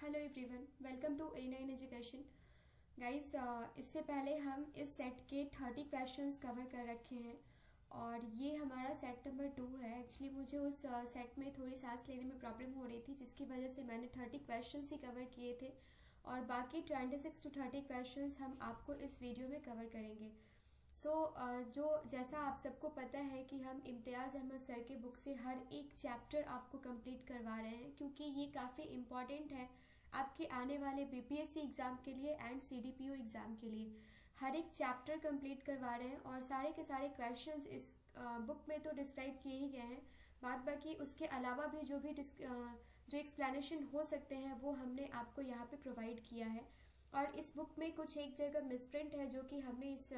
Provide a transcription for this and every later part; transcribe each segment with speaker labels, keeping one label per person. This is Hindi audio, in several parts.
Speaker 1: Hello everyone, welcome to A9 education. Guys, इससे पहले हम इस सेट के 30 क्वेश्चंस कवर कर रखे हैं और ये हमारा सेट नंबर 2 है। एक्चुअली मुझे उस सेट में थोड़ी सांस लेने में प्रॉब्लम हो रही थी, जिसकी वजह से मैंने 30 क्वेश्चंस ही कवर किए थे और बाकी 26 to 30 क्वेश्चंस हम आपको इस वीडियो में कवर करेंगे। जो जैसा आप सबको पता है कि हम इम्तियाज़ अहमद सर के बुक से हर एक चैप्टर आपको कंप्लीट करवा रहे हैं, क्योंकि ये काफ़ी इम्पॉर्टेंट है आपके आने वाले बीपीएससी एग्ज़ाम के लिए एंड सीडीपीओ एग्ज़ाम के लिए। हर एक चैप्टर कंप्लीट करवा रहे हैं और सारे के सारे क्वेश्चंस इस बुक में तो डिस्क्राइब किए ही गए हैं। बाद बाकी उसके अलावा भी जो एक्सप्लेनेशन हो सकते हैं वो हमने आपको यहाँ पे प्रोवाइड किया है। और इस बुक में कुछ एक जगह मिसप्रिंट है जो कि हमने इस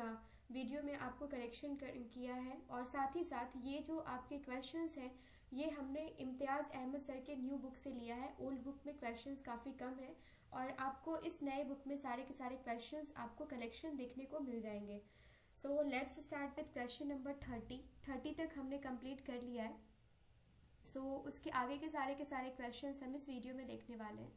Speaker 1: वीडियो में आपको करेक्शन किया है। और साथ ही साथ ये जो आपके क्वेश्चंस हैं ये हमने इम्तियाज़ अहमद सर के न्यू बुक से लिया है। ओल्ड बुक में क्वेश्चंस काफ़ी कम है और आपको इस नए बुक में सारे के सारे क्वेश्चंस आपको कलेक्शन देखने को मिल जाएंगे। So let's start with question number 30 तक हमने कंप्लीट कर लिया है। उसके आगे के सारे क्वेश्चंस हम इस वीडियो में देखने वाले हैं।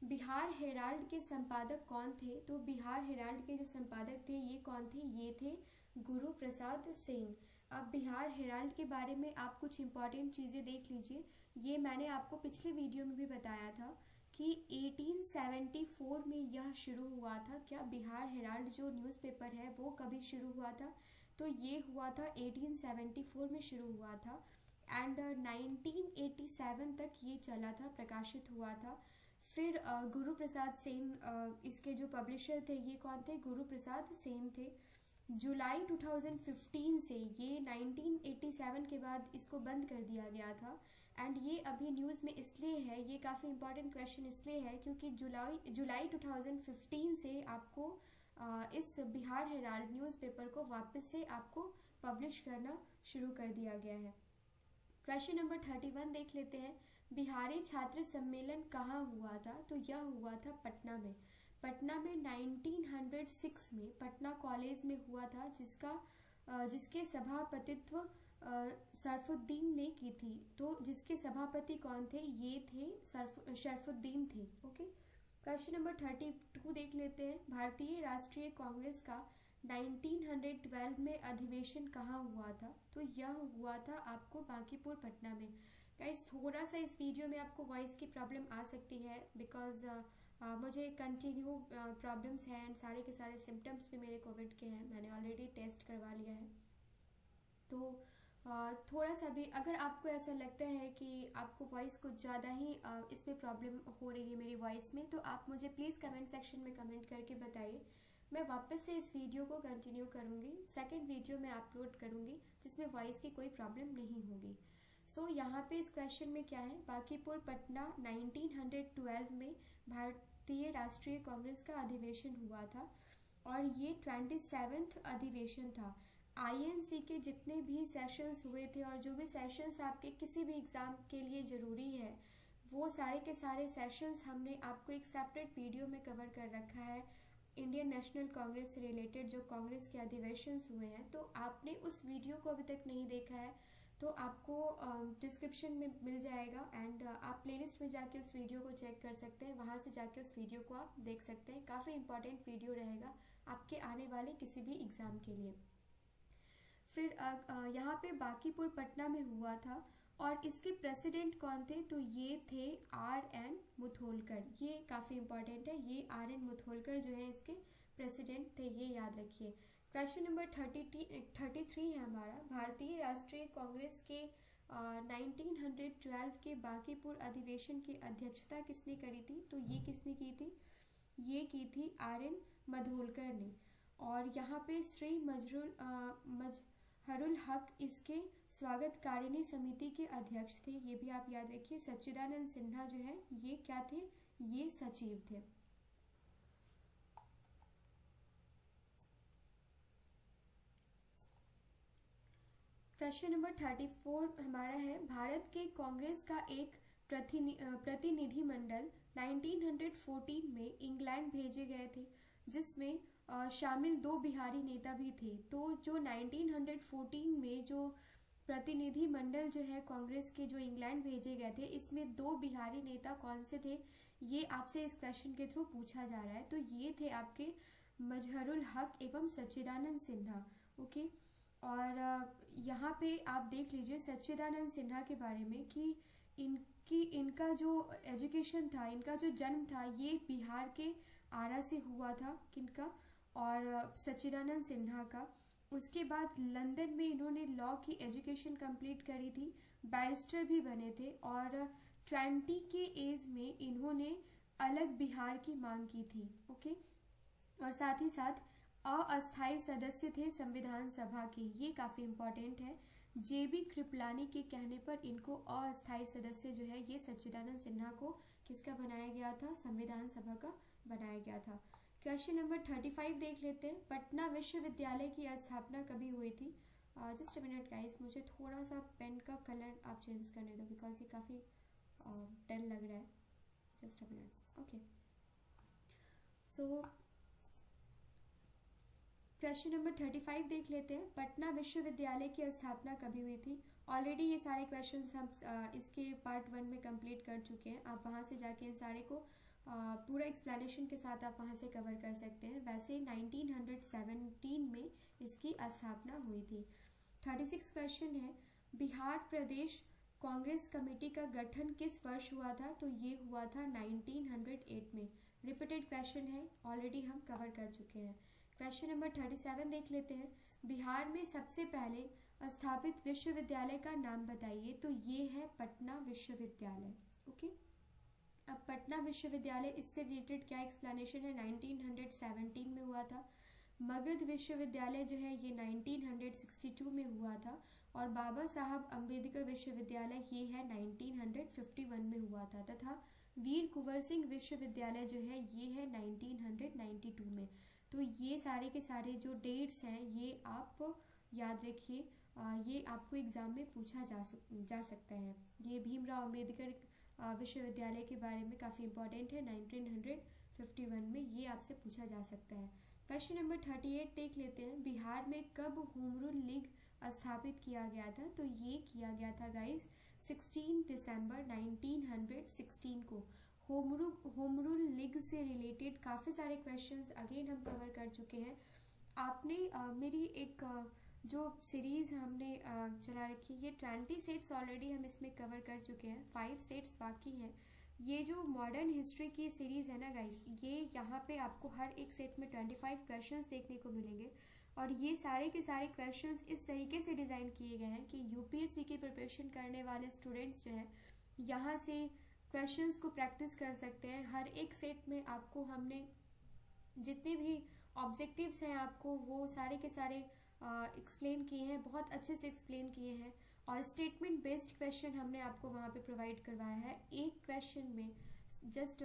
Speaker 1: बिहार हेराल्ड के संपादक कौन थे? तो बिहार हेराल्ड के जो संपादक थे ये कौन थे? ये थे गुरु प्रसाद सिंह। अब बिहार हेराल्ड के बारे में आप कुछ इंपॉर्टेंट चीज़ें देख लीजिए। ये मैंने आपको पिछले वीडियो में भी बताया था कि 1874 में यह शुरू हुआ था। क्या बिहार हेराल्ड जो न्यूज़पेपर है वो कभी शुरू हुआ था? तो ये हुआ था 1874 में शुरू हुआ था एंड 1987 तक ये चला था, प्रकाशित हुआ था। फिर गुरु प्रसाद सेन इसके जो पब्लिशर थे ये कौन थे? गुरु प्रसाद सेन थे। जुलाई 2015 से ये 1987 के बाद इसको बंद कर दिया गया था एंड ये अभी न्यूज़ में इसलिए है, ये काफ़ी इंपॉर्टेंट क्वेश्चन इसलिए है क्योंकि जुलाई 2015 से आपको इस बिहार हेराल्ड न्यूज़पेपर को वापस से आपको पब्लिश करना शुरू कर दिया गया है। क्वेश्चन नंबर 31 देख लेते हैं। बिहारी छात्र सम्मेलन कहाँ हुआ था? तो यह हुआ था पटना में। पटना में 1906 में पटना कॉलेज में हुआ था, जिसके सभापतित्व शरफुद्दीन ने की थी। तो जिसके सभापति कौन थे? ये थे शरफुद्दीन थे। ओके, क्वेश्चन नंबर 32 देख लेते हैं। भारतीय राष्ट्रीय कांग्रेस का 1912 में अधिवेशन कहाँ हुआ था? तो यह हुआ था आपको बांकीपुर पटना में। गाइस, थोड़ा सा इस वीडियो में आपको वॉइस की प्रॉब्लम आ सकती है बिकॉज मुझे कंटिन्यू प्रॉब्लम्स हैं एंड सारे के सारे सिम्टम्स भी मेरे कोविड के हैं। मैंने ऑलरेडी टेस्ट करवा लिया है। तो थोड़ा सा भी अगर आपको ऐसा लगता है कि आपको वॉइस कुछ ज़्यादा ही इसमें प्रॉब्लम हो रही है मेरी वॉइस में, तो आप मुझे प्लीज़ कमेंट सेक्शन में कमेंट करके बताइए। मैं वापस से इस वीडियो को कंटिन्यू करूँगी, सेकेंड वीडियो में अपलोड करूँगी जिसमें वॉइस की कोई प्रॉब्लम नहीं होगी। यहाँ पे इस क्वेश्चन में क्या है? बांकीपुर पटना 1912 में भारतीय राष्ट्रीय कांग्रेस का अधिवेशन हुआ था और ये 27th अधिवेशन था। आईएनसी के जितने भी सेशंस हुए थे और जो भी सेशंस आपके किसी भी एग्जाम के लिए ज़रूरी है वो सारे के सारे सेशंस हमने आपको एक सेपरेट वीडियो में कवर कर रखा है। इंडियन नेशनल कांग्रेस से रिलेटेड जो कांग्रेस के अधिवेशंस हुए हैं, तो आपने उस वीडियो को अभी तक नहीं देखा है तो आपको डिस्क्रिप्शन में मिल जाएगा एंड आप प्लेलिस्ट में जाके उस वीडियो को चेक कर सकते हैं। वहां से जाके उस वीडियो को आप देख सकते हैं। काफ़ी इंपॉर्टेंट वीडियो रहेगा आपके आने वाले किसी भी एग्जाम के लिए। फिर यहाँ पे बांकीपुर पटना में हुआ था और इसके प्रेसिडेंट कौन थे? तो ये थे RN मुथोलकर। ये काफ़ी इंपॉर्टेंट है, ये RN मुथोलकर जो है इसके प्रेसिडेंट थे, ये याद रखिए। क्वेश्चन नंबर 33 है हमारा। भारतीय राष्ट्रीय कांग्रेस के 1912 के बांकीपुर अधिवेशन की अध्यक्षता किसने करी थी? तो ये किसने की थी? ये की थी RN मुथोलकर ने। और यहाँ पे श्री मजहरुल हक इसके स्वागतकारिणी समिति के अध्यक्ष थे, ये भी आप याद रखिए। सच्चिदानंद सिन्हा जो है ये क्या थे? ये सचिव थे। क्वेश्चन नंबर 34 हमारा है। भारत के कांग्रेस का एक प्रतिनिधिमंडल 1914 में इंग्लैंड भेजे गए थे, जिसमें शामिल 2 बिहारी नेता भी थे। तो जो 1914 में जो प्रतिनिधि मंडल जो है कांग्रेस के जो इंग्लैंड भेजे गए थे, इसमें 2 बिहारी नेता कौन से थे, ये आपसे इस क्वेश्चन के थ्रू पूछा जा रहा है। तो ये थे आपके मजहरुल हक एवं सच्चिदानंद सिन्हा। ओके, और यहाँ पे आप देख लीजिए सच्चिदानंद सिन्हा के बारे में कि इनका जो एजुकेशन था, इनका जो जन्म था, ये बिहार के आरा से हुआ था। किनका? और सच्चिदानंद सिन्हा का। उसके बाद लंदन में इन्होंने लॉ की एजुकेशन कंप्लीट करी थी, बैरिस्टर भी बने थे, और 20 के एज में इन्होंने अलग बिहार की मांग की थी। ओके, और साथ ही साथ अस्थायी सदस्य थे संविधान सभा के, ये काफ़ी इम्पोर्टेंट है। जेबी कृपलानी के कहने पर इनको अस्थायी सदस्य जो है ये सच्चिदानंद सिन्हा को किसका बनाया गया था? संविधान सभा का बनाया गया था। क्वेश्चन नंबर 35 देख लेते हैं। पटना विश्वविद्यालय की स्थापना कभी हुई थी? जस्ट अ मिनट गाइस, मुझे थोड़ा सा पेन का कलर आप चेंज करने दो बिकॉज ये काफ़ी डल लग रहा है। Just a minute. Okay, so question number 35 देख लेते हैं। पटना विश्वविद्यालय की स्थापना कभी हुई थी? ऑलरेडी ये सारे क्वेश्चंस हम इसके पार्ट 1 में कंप्लीट कर चुके हैं। आप वहाँ से जाके इन सारे को पूरा एक्सप्लेनेशन के साथ आप वहाँ से कवर कर सकते हैं। वैसे 1917 में इसकी स्थापना हुई थी। 36 क्वेश्चन है, बिहार प्रदेश कांग्रेस कमेटी का गठन किस वर्ष हुआ था? तो ये हुआ था 1908 में। रिपीटेड क्वेश्चन है, ऑलरेडी हम कवर कर चुके हैं। क्वेश्चन नंबर 37 देख लेते हैं। बिहार में सबसे पहले स्थापित विश्वविद्यालय का नाम बताइए। तो ये है पटना विश्वविद्यालय। ओके, अब पटना विश्वविद्यालय, इससे रिलेटेड क्या एक्सप्लेनेशन है? 1917 में हुआ था। मगध विश्वविद्यालय जो है ये 1962 में हुआ था, और बाबा साहब अम्बेडकर विश्वविद्यालय ये है 1951 में हुआ था, तथा वीर कुंवर सिंह विश्वविद्यालय जो है ये है 1992 में। तो ये सारे के सारे जो डेट्स हैं ये आप याद रखिए, ये आपको एग्जाम में पूछा जा सकता है। ये भीमराव अम्बेडकर विश्वविद्यालय के बारे में काफ़ी इंपॉर्टेंट है, 1951 में ये आपसे पूछा जा सकता है। क्वेश्चन नंबर 38 देख लेते हैं। बिहार में कब होम रूल लीग स्थापित किया गया था? तो ये किया गया था गाइस 16 दिसंबर 1916 को। होम रूल लीग से रिलेटेड काफ़ी सारे क्वेश्चंस अगेन हम कवर कर चुके हैं। आपने मेरी एक जो सीरीज़ हमने चला रखी है, ये 20 सेट्स ऑलरेडी हम इसमें कवर कर चुके हैं, 5 सेट्स बाकी हैं। ये जो मॉडर्न हिस्ट्री की सीरीज़ है ना गाइस, ये यहाँ पे आपको हर एक सेट में 25 क्वेश्चंस देखने को मिलेंगे, और ये सारे के सारे क्वेश्चंस इस तरीके से डिज़ाइन किए गए हैं कि यूपीएससी की प्रिपरेशन करने वाले स्टूडेंट्स जो हैं यहाँ से क्वेश्चंस को प्रैक्टिस कर सकते हैं। हर एक सेट में आपको हमने जितने भी ऑब्जेक्टिव्स हैं आपको वो सारे के सारे एक्सप्लेन किए हैं, बहुत अच्छे से एक्सप्लेन किए हैं, और स्टेटमेंट बेस्ड क्वेश्चन हमने आपको वहाँ पे प्रोवाइड करवाया है। एक क्वेश्चन में जस्ट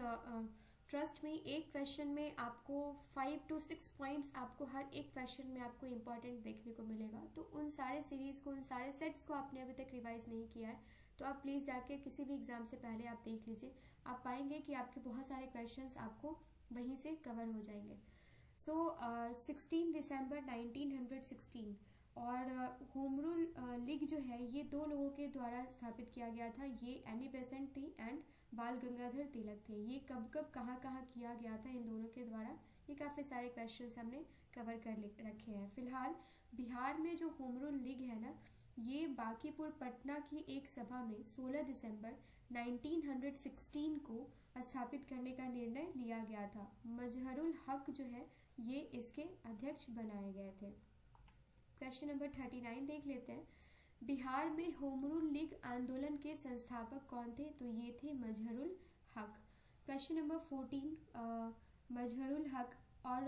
Speaker 1: ट्रस्ट में, एक क्वेश्चन में आपको 5 to 6 पॉइंट्स आपको हर एक क्वेश्चन में आपको इम्पॉर्टेंट देखने को मिलेगा। तो उन सारे सीरीज़ को, उन सारे सेट्स को आपने अभी तक रिवाइज नहीं किया है तो आप प्लीज़ जाके किसी भी एग्ज़ाम से पहले आप देख लीजिए, आप पाएंगे कि आपके बहुत सारे क्वेश्चंस आपको वहीं से कवर हो जाएंगे। 16 दिसंबर 1916 और होम रूल लीग जो है ये 2 लोगों के द्वारा स्थापित किया गया था। ये एनी बेसेंट थी एंड बाल गंगाधर तिलक थे। ये कब कब कहाँ कहाँ किया गया था इन दोनों के द्वारा, ये काफ़ी सारे क्वेश्चंस हमने कवर कर रखे हैं। फिलहाल बिहार में जो होम रूल लीग है ना, ये बांकीपुर पटना की एक सभा में 16 दिसंबर 1916 को स्थापित करने का निर्णय लिया गया था। मजहरुल हक जो है ये इसके अध्यक्ष बनाए गए थे। क्वेश्चन नंबर 39 देख लेते हैं। बिहार में होम रूल लीग आंदोलन के संस्थापक कौन थे? तो ये थे मजहरुल हक। क्वेश्चन नंबर 14 मजहरुल हक, और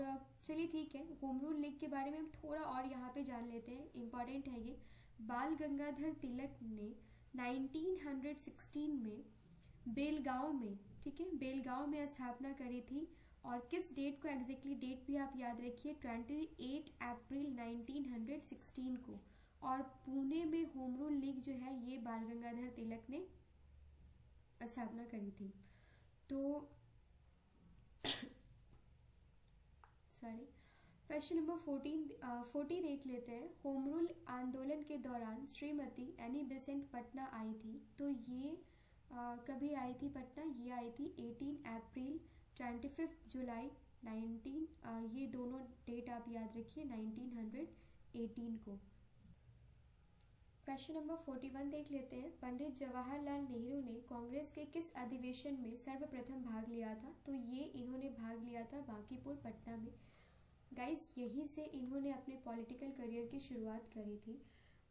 Speaker 1: चलिए ठीक है, होम रूल लीग के बारे में हम थोड़ा और यहाँ पे जान लेते हैं, इम्पॉर्टेंट है ये। बाल गंगाधर तिलक ने 1916 में बेलगांव में, ठीक है, बेलगांव में स्थापना करी थी, और किस डेट को, एग्जैक्टली डेट भी आप याद रखिए, 28 अप्रैल 1916 को। और पुणे में होम रूल लीग जो है ये बाल गंगाधर तिलक ने स्थापना करी थी। तो क्वेश्चन नंबर 40 देख लेते हैं। होम रूल आंदोलन के दौरान श्रीमती एनी बेसेंट पटना आई थी, तो ये कभी आई थी पटना? ये आई थी 18 अप्रैल, 25 जुलाई 19 ये दोनों डेट आप याद रखिए 1918 को। क्वेश्चन नंबर 41 देख लेते हैं। पंडित जवाहरलाल नेहरू ने कांग्रेस के किस अधिवेशन में सर्वप्रथम भाग लिया था? तो ये इन्होंने भाग लिया था बांकीपुर पटना में। गाइस, यहीं से इन्होंने अपने पॉलिटिकल करियर की शुरुआत करी थी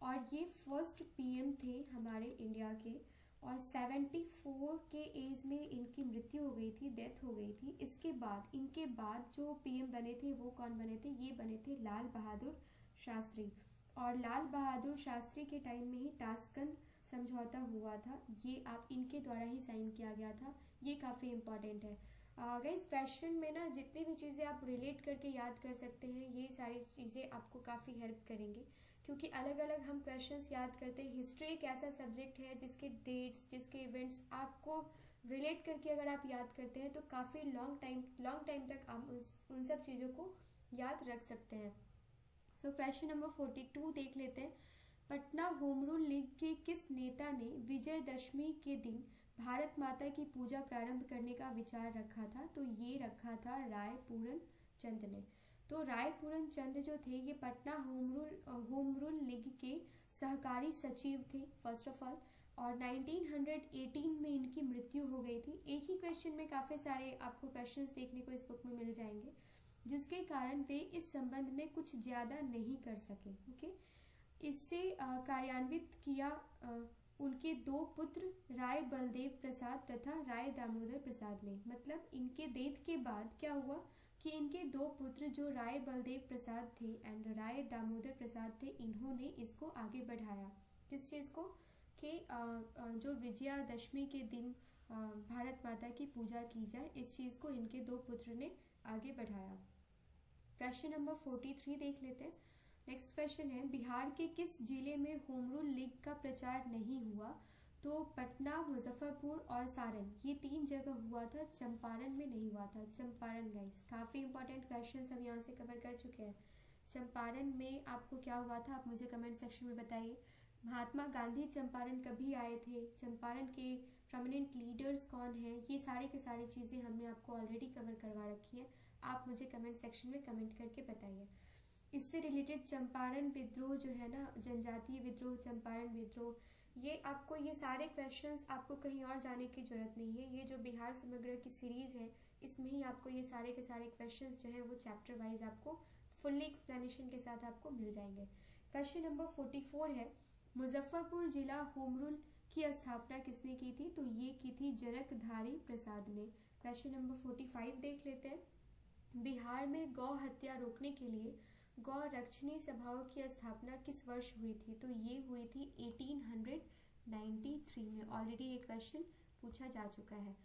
Speaker 1: और ये फर्स्ट पीएम थे हमारे इंडिया के, और 74 के एज में इनकी मृत्यु हो गई थी, डेथ हो गई थी। इसके बाद इनके बाद जो पीएम बने थे वो कौन बने थे? ये बने थे लाल बहादुर शास्त्री, और लाल बहादुर शास्त्री के टाइम में ही ताशकंद समझौता हुआ था, ये आप इनके द्वारा ही साइन किया गया था। ये काफ़ी इंपॉर्टेंट है गाइस। क्वेश्चन में ना जितनी भी चीज़ें आप रिलेट करके याद कर सकते हैं, ये सारी चीज़ें आपको काफ़ी हेल्प करेंगे, क्योंकि अलग अलग हम क्वेश्चंस याद करते हैं। हिस्ट्री एक ऐसा सब्जेक्ट है जिसके डेट्स, जिसके इवेंट्स आपको रिलेट करके अगर आप याद करते हैं तो काफ़ी लॉन्ग टाइम तक आप उन सब चीज़ों को याद रख सकते हैं। सो क्वेश्चन नंबर 42 देख लेते हैं। पटना होम रूल लीग के किस नेता ने विजयदशमी के दिन भारत माता की पूजा प्रारंभ करने का विचार रखा था? तो ये रखा था राय पूरन चंद ने। तो राय पूरन चंद जो थे ये पटना होम रूल लीग के सहकारी सचिव थे फर्स्ट ऑफ ऑल, और 1918 में इनकी मृत्यु हो गई थी। एक ही क्वेश्चन में काफ़ी सारे आपको क्वेश्चंस देखने को इस बुक में मिल जाएंगे, जिसके कारण वे इस संबंध में कुछ ज़्यादा नहीं कर सके। ओके, इससे कार्यान्वित किया उनके दो पुत्र राय बलदेव प्रसाद तथा राय दामोदर प्रसाद ने। मतलब इनके डेथ के बाद क्या हुआ कि इनके दो पुत्र जो राय बलदेव प्रसाद थे एंड राय दामोदर प्रसाद थे, इन्होंने इसको आगे बढ़ाया। किस चीज़ को? कि जो विजयादशमी के दिन भारत माता की पूजा की जाए, इस चीज़ को इनके दो पुत्र ने आगे बढ़ाया। क्वेश्चन नंबर 43 देख लेते हैं। नेक्स्ट क्वेश्चन है, बिहार के किस जिले में होम रूल लीग का प्रचार नहीं हुआ? तो पटना, मुजफ्फरपुर और सारण, ये 3 जगह हुआ था, चंपारण में नहीं हुआ था। चंपारण गाइस, काफ़ी इंपॉर्टेंट क्वेश्चन हम यहाँ से कवर कर चुके हैं। चंपारण में आपको क्या हुआ था, आप मुझे कमेंट सेक्शन में बताइए। महात्मा गांधी चंपारण कभी आए थे? चंपारण के प्रोमिनेंट लीडर्स कौन हैं? ये सारी की सारी चीज़ें हमने आपको ऑलरेडी कवर करवा रखी है। आप मुझे कमेंट सेक्शन में कमेंट करके बताइए। इससे रिलेटेड चंपारण विद्रोह जो है ना, जनजातीय विद्रोह, चंपारण विद्रोह, ये आपको, ये सारे क्वेश्चंस आपको कहीं और जाने की जरूरत नहीं है। ये जो बिहार समग्र की सीरीज है, इसमें ही आपको ये सारे के सारे क्वेश्चंस जो है वो चैप्टर वाइज आपको फुल्ली एक्सप्लेनेशन के साथ आपको मिल जाएंगे। क्वेश्चन नंबर 44 है, मुजफ्फरपुर जिला होम रूल की स्थापना किसने की थी? तो ये की थी जनकधारी प्रसाद ने। क्वेश्चन नंबर 45 देख लेते हैं। बिहार में गौ हत्या रोकने के लिए गौ रक्षणी सभाओं की स्थापना किस वर्ष हुई थी? तो ये हुई थी 1893 में। ऑलरेडी ये क्वेश्चन पूछा जा चुका है।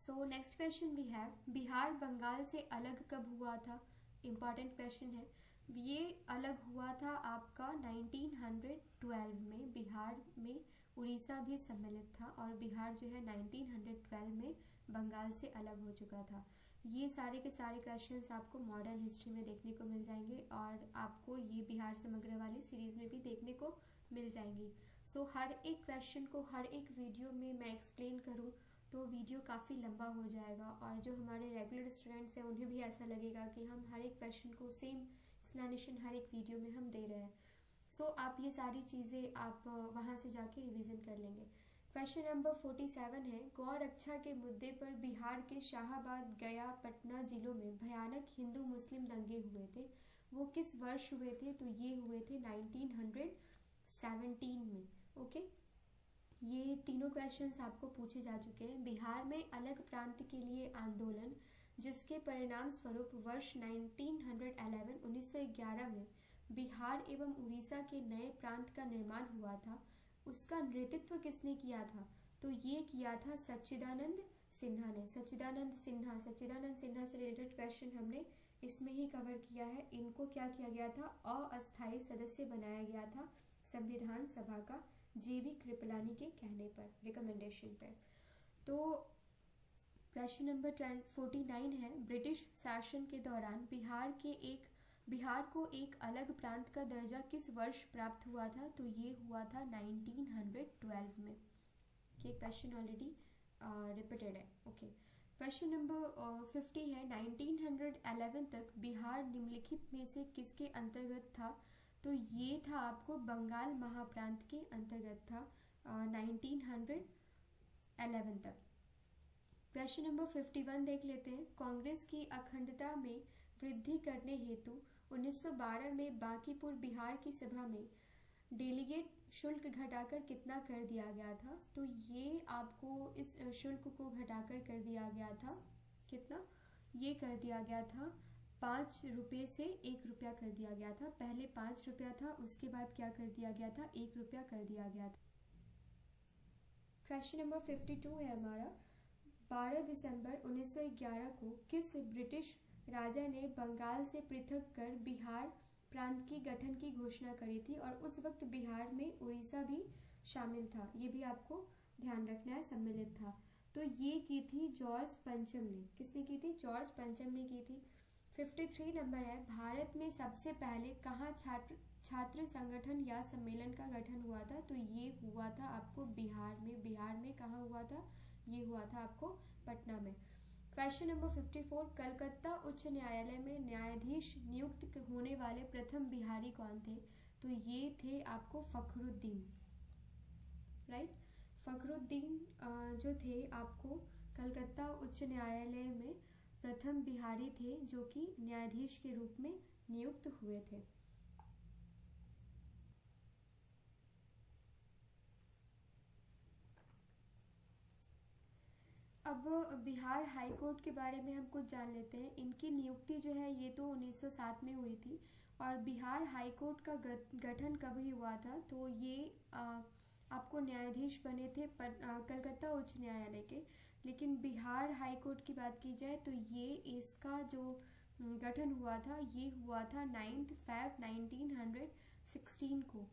Speaker 1: So next question we have, Bihar Bengal से अलग कब हुआ था? इंपॉर्टेंट क्वेश्चन है। ये अलग हुआ था आपका 1912 में। बिहार में उड़ीसा भी सम्मिलित था और बिहार जो है 1912 में बंगाल से अलग हो चुका था। ये सारे के सारे क्वेश्चंस आपको मॉडर्न हिस्ट्री में देखने को मिल जाएंगे और आपको ये बिहार समग्र वाली सीरीज में भी देखने को मिल जाएंगी। सो हर एक क्वेश्चन को हर एक वीडियो में मैं एक्सप्लेन करूँ तो वीडियो काफ़ी लंबा हो जाएगा, और जो हमारे रेगुलर स्टूडेंट्स हैं उन्हें भी ऐसा लगेगा कि हम हर एक क्वेश्चन को सेम एक्सप्लेनेशन हर एक वीडियो में हम दे रहे हैं। सो आप ये सारी चीज़ें आप वहाँ से जाके रिवीजन कर लेंगे। क्वेश्चन नंबर 47 है, गौ रक्षा के मुद्दे पर बिहार के शाहाबाद, गया, पटना जिलों में भयानक हिंदू मुस्लिम दंगे हुए थे। वो किस वर्ष हुए थे? तो ये हुए थे 1917 में। ओके, ये तीनों क्वेश्चंस आपको पूछे जा चुके हैं। बिहार में अलग प्रांत के लिए आंदोलन, जिसके परिणाम स्वरूप वर्ष 1911 में बिहार एवं उड़ीसा के नए प्रांत का निर्माण हुआ था, उसका नेतृत्व किसने किया था? तो ये किया था सच्चिदानंद सिन्हा ने। सच्चिदानंद सिन्हा से रिलेटेड क्वेश्चन हमने इसमें ही कवर किया है। इनको क्या किया गया था? अस्थायी सदस्य बनाया गया था संविधान सभा का, जेबी कृपलानी के कहने पर, रिकमेंडेशन पर। तो क्वेश्चन नंबर 49 है, ब्रिटिश शासन के दौरान बिहार को एक अलग प्रांत का दर्जा किस वर्ष प्राप्त हुआ था? तो ये हुआ था 1912 में। ये क्वेश्चन ऑलरेडी रिपीटेड है। ओके, क्वेश्चन नंबर 50 है, 1911 तक बिहार निम्नलिखित में से किसके अंतर्गत था? तो ये था आपको बंगाल महाप्रांत के अंतर्गत था 1911 तक। क्वेश्चन नंबर 51 देख लेते हैं, कांग्रेस की अखंडता में वृद्धि करने हेतु 1912 में बांकीपुर बिहार की सभा में डेलीगेट शुल्क घटाकर कितना कर दिया गया था? तो ये आपको इस शुल्क को घटाकर कर दिया गया था कितना? ये कर दिया गया था 5 रुपये से 1 रुपया कर दिया गया था। पहले 5 रुपया था, उसके बाद क्या कर दिया गया था? 1 रुपया कर दिया गया था। क्वेश्चन नंबर 52 है हमारा, 12 दिसंबर 1911 को किस ब्रिटिश राजा ने बंगाल से पृथक कर बिहार प्रांत की गठन की घोषणा करी थी? और उस वक्त बिहार में उड़ीसा भी शामिल था, ये भी आपको ध्यान रखना है, सम्मिलित था। तो ये की थी जॉर्ज पंचम ने। किसने की थी? जॉर्ज पंचम ने की थी। 53 नंबर है, भारत में सबसे पहले कहाँ छात्र संगठन या सम्मेलन का गठन हुआ था? तो ये हुआ था आपको बिहार में। बिहार में कहाँ हुआ था? ये हुआ था आपको पटना में। क्वेश्चन नंबर 54, कलकत्ता उच्च न्यायालय में न्यायाधीश नियुक्त होने वाले प्रथम बिहारी कौन थे? तो ये थे आपको फखरुद्दीन, राइट। फखरुद्दीन जो थे आपको कलकत्ता उच्च न्यायालय में प्रथम बिहारी थे जो कि न्यायाधीश के रूप में नियुक्त हुए थे। अब बिहार हाई कोर्ट के बारे में हम कुछ जान लेते हैं। इनकी नियुक्ति जो है ये तो 1907 में हुई थी। और बिहार हाई कोर्ट का गठन कभी हुआ था? तो ये आपको न्यायाधीश बने थे कलकत्ता उच्च न्यायालय के। लेकिन बिहार हाई कोर्ट की बात की जाए तो ये इसका जो गठन हुआ था ये हुआ था 9 फरवरी 1916 को।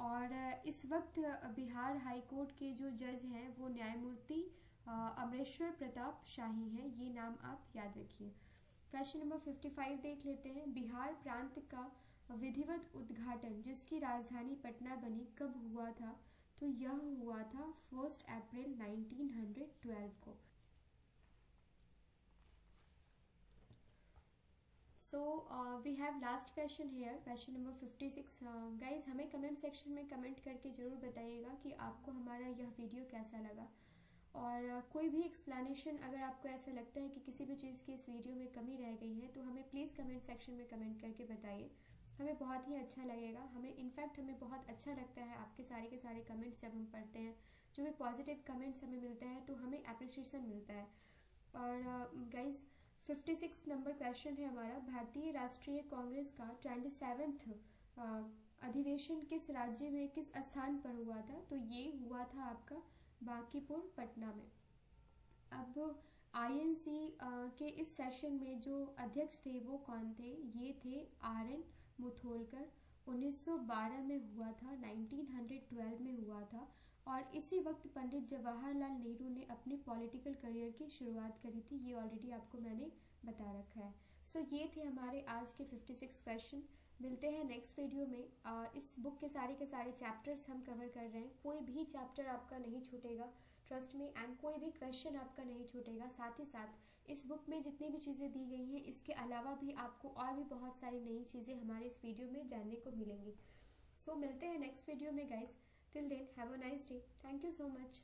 Speaker 1: और इस वक्त बिहार हाई कोर्ट के जो जज हैं वो न्यायमूर्ति अमरेश्वर प्रताप शाही हैं। ये नाम आप याद रखिए। क्वेश्चन नंबर 55 देख लेते हैं, बिहार प्रांत का विधिवत उद्घाटन जिसकी राजधानी पटना बनी कब हुआ था? तो यह हुआ था 1 अप्रैल 1912 को। So we have last question here, question number 56। Guys हमें कमेंट सेक्शन में कमेंट करके ज़रूर बताइएगा कि आपको हमारा यह वीडियो कैसा लगा। और कोई भी एक्सप्लेनेशन अगर आपको ऐसा लगता है कि किसी भी चीज़ की इस वीडियो में कमी रह गई है तो हमें प्लीज़ कमेंट सेक्शन में कमेंट करके बताइए। हमें बहुत ही अच्छा लगेगा। हमें बहुत अच्छा लगता है आपके सारे के सारे कमेंट्स जब हम पढ़ते हैं। जो भी पॉजिटिव कमेंट्स हमें मिलते हैं तो हमें अप्रिसिएशन मिलता है। और गाइज 56 नंबर क्वेश्चन है हमारा, भारतीय राष्ट्रीय कांग्रेस का 27वां अधिवेशन किस राज्य में किस स्थान पर हुआ था? तो ये हुआ था आपका बांकीपुर पटना में। अब आईएनसी के इस सेशन में जो अध्यक्ष थे वो कौन थे? ये थे RN मुथोलकर। 1912 में हुआ था, 1912 में हुआ था। और इसी वक्त पंडित जवाहरलाल नेहरू ने अपनी पॉलिटिकल करियर की शुरुआत करी थी। ये ऑलरेडी आपको मैंने बता रखा है। सो ये थे हमारे आज के 56 क्वेश्चन। मिलते हैं नेक्स्ट वीडियो में। इस बुक के सारे चैप्टर्स हम कवर कर रहे हैं। कोई भी चैप्टर आपका नहीं छूटेगा, ट्रस्ट में, एंड कोई भी क्वेश्चन आपका नहीं छूटेगा। साथ ही साथ इस बुक में जितनी भी चीज़ें दी गई हैं इसके अलावा भी आपको और भी बहुत सारी नई चीज़ें हमारे इस वीडियो में जानने को मिलेंगी। सो मिलते हैं नेक्स्ट वीडियो में guys. Till then have a nice day. Thank you so much.